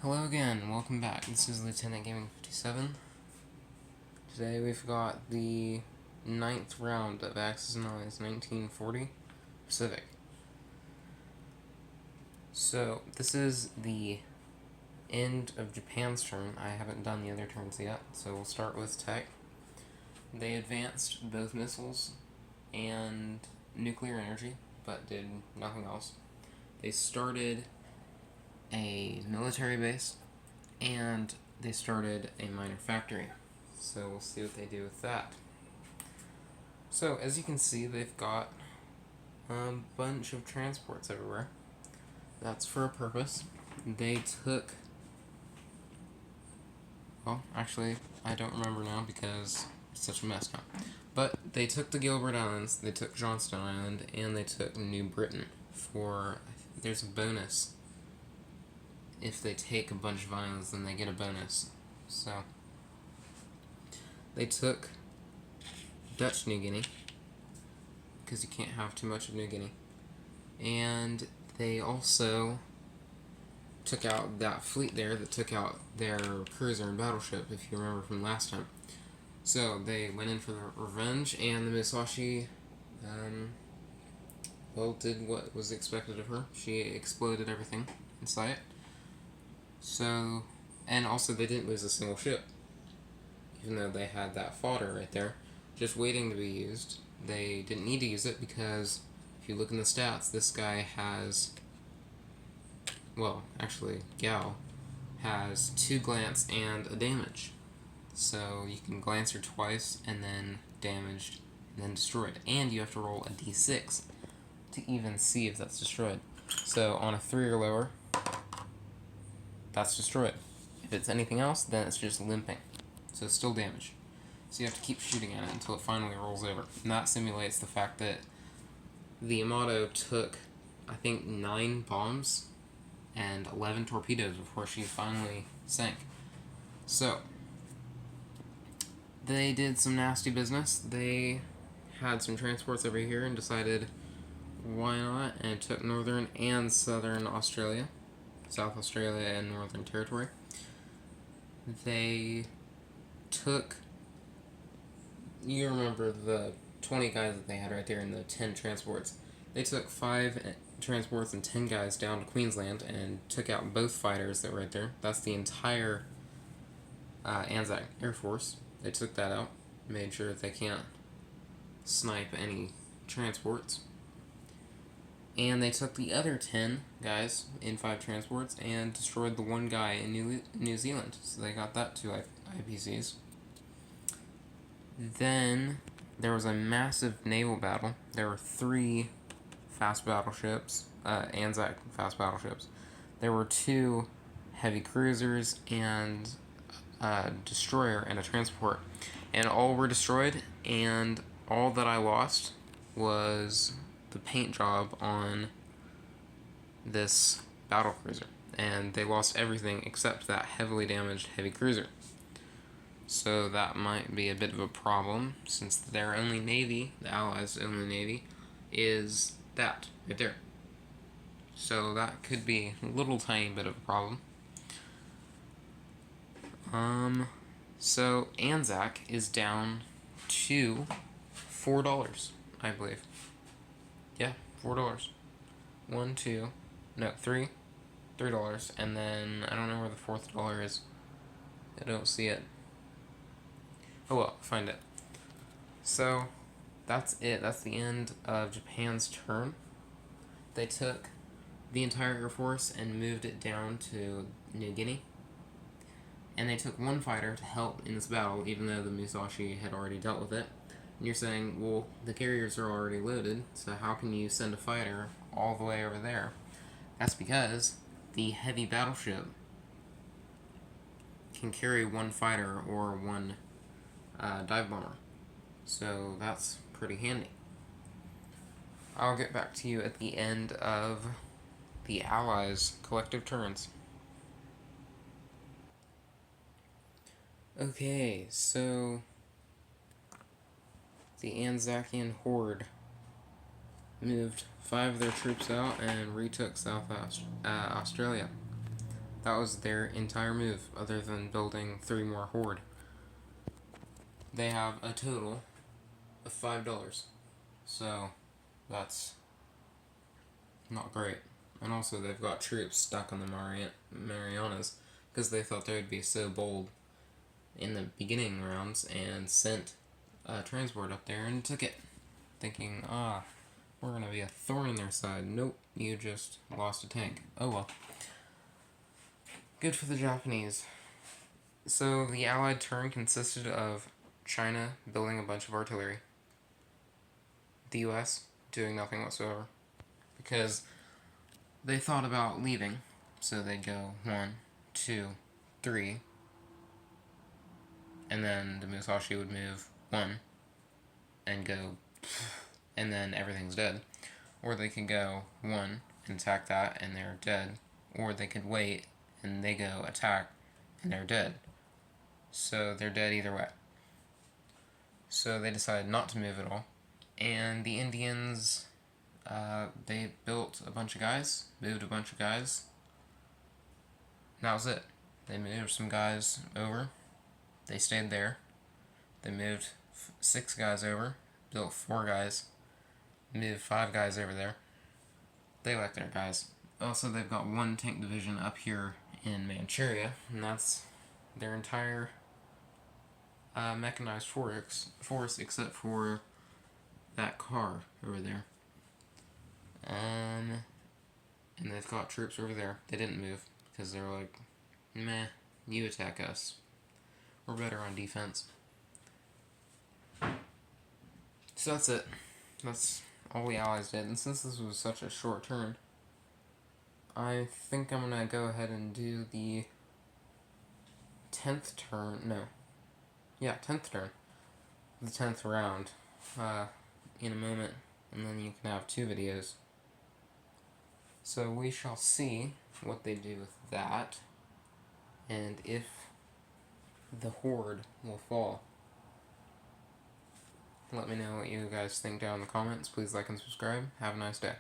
Hello again, welcome back. This is Lieutenant Gaming 57. Today we've got the 9th round of Axis and Allies 1940 Pacific. So, this is the end of Japan's turn. I haven't done the other turns yet, so we'll start with tech. They advanced both missiles and nuclear energy, but did nothing else. They started a military base, and they started a minor factory. So we'll see what they do with that. So as you can see, they've got a bunch of transports everywhere. That's for a purpose. They took... Well, actually, I don't remember now because it's such a mess now. But they took the Gilbert Islands, they took Johnston Island, and they took New Britain for... There's a bonus. If they take a bunch of islands, then they get a bonus. So, they took Dutch New Guinea, because you can't have too much of New Guinea. And they also took out that fleet there that took out their cruiser and battleship, if you remember from last time. So, they went in for the revenge, and the Musashi, did what was expected of her. She exploded everything in sight. So, and also they didn't lose a single ship, even though they had that fodder right there, just waiting to be used. They didn't need to use it because, if you look in the stats, this guy has, well, actually, Gao has 2 glance and a damage. So you can glance her twice, and then damaged, and then destroyed. And you have to roll a d6 to even see if that's destroyed. So on a 3 or lower, that's destroyed. If it's anything else, then it's just limping. So it's still damaged. So you have to keep shooting at it until it finally rolls over. And that simulates the fact that the Yamato took, I think, 9 bombs and 11 torpedoes before she finally sank. So, they did some nasty business. They had some transports over here and decided, why not? And took Northern and Southern Australia. South Australia and Northern Territory. They took, you remember the 20 guys that they had right there in the 10 transports. They took 5 transports and 10 guys down to Queensland and took out both fighters that were right there. That's the entire Anzac Air Force. They took that out, made sure that they can't snipe any transports. And they took the other 10 guys in 5 transports and destroyed the 1 guy in New Zealand. So they got that 2 IPCs. Then there was a massive naval battle. There were 3 fast battleships, Anzac fast battleships. There were 2 heavy cruisers and a destroyer and a transport. And all were destroyed, and all that I lost was the paint job on this battle cruiser, and they lost everything except that heavily damaged heavy cruiser. So that might be a bit of a problem, since their only navy, the Allies' only navy, is that right there. So that could be a little tiny bit of a problem. So Anzac is down to $4, I believe. Yeah, $4. 1, 2, no, $3, and then I don't know where the $4th is. I don't see it. Oh well, find it. So, that's it. That's the end of Japan's turn. They took the entire Air Force and moved it down to New Guinea. And they took 1 fighter to help in this battle, even though the Musashi had already dealt with it. And you're saying, well, the carriers are already loaded, so how can you send a fighter all the way over there? That's because the heavy battleship can carry 1 fighter or 1 dive bomber. So that's pretty handy. I'll get back to you at the end of the Allies' collective turns. Okay, so the Anzacian Horde moved 5 of their troops out and retook South Australia. That was their entire move, other than building 3 more horde. They have a total of $5. So, that's not great. And also, they've got troops stuck on the Marianas because they thought they would be so bold in the beginning rounds and sent a transport up there and took it, thinking, we're going to be a thorn in their side. Nope, you just lost a tank. Oh well. Good for the Japanese. So the Allied turn consisted of China building a bunch of artillery, the US doing nothing whatsoever, because they thought about leaving, so they'd go 1, 2, 3, and then the Musashi would move 1 and go, and then everything's dead. Or they could go 1 and attack that and they're dead, or they could wait and they go attack and they're dead. So they're dead either way. So they decided not to move at all. And the Indians, they built a bunch of guys, moved a bunch of guys. And that was it. They moved some guys over. They stayed there. They moved 6 guys over, built 4 guys, moved 5 guys over there. They like their guys. Also, they've got 1 tank division up here in Manchuria, and that's their entire mechanized force except for that car over there. And they've got troops over there. They didn't move because they were like, meh, you attack us. We're better on defense. So that's it. That's all the Allies did. And since this was such a short turn, I think I'm going to go ahead and do the 10th turn. No. Yeah, 10th turn. The 10th round in a moment. And then you can have 2 videos. So we shall see what they do with that. And if the horde will fall. Let me know what you guys think down in the comments. Please like and subscribe. Have a nice day.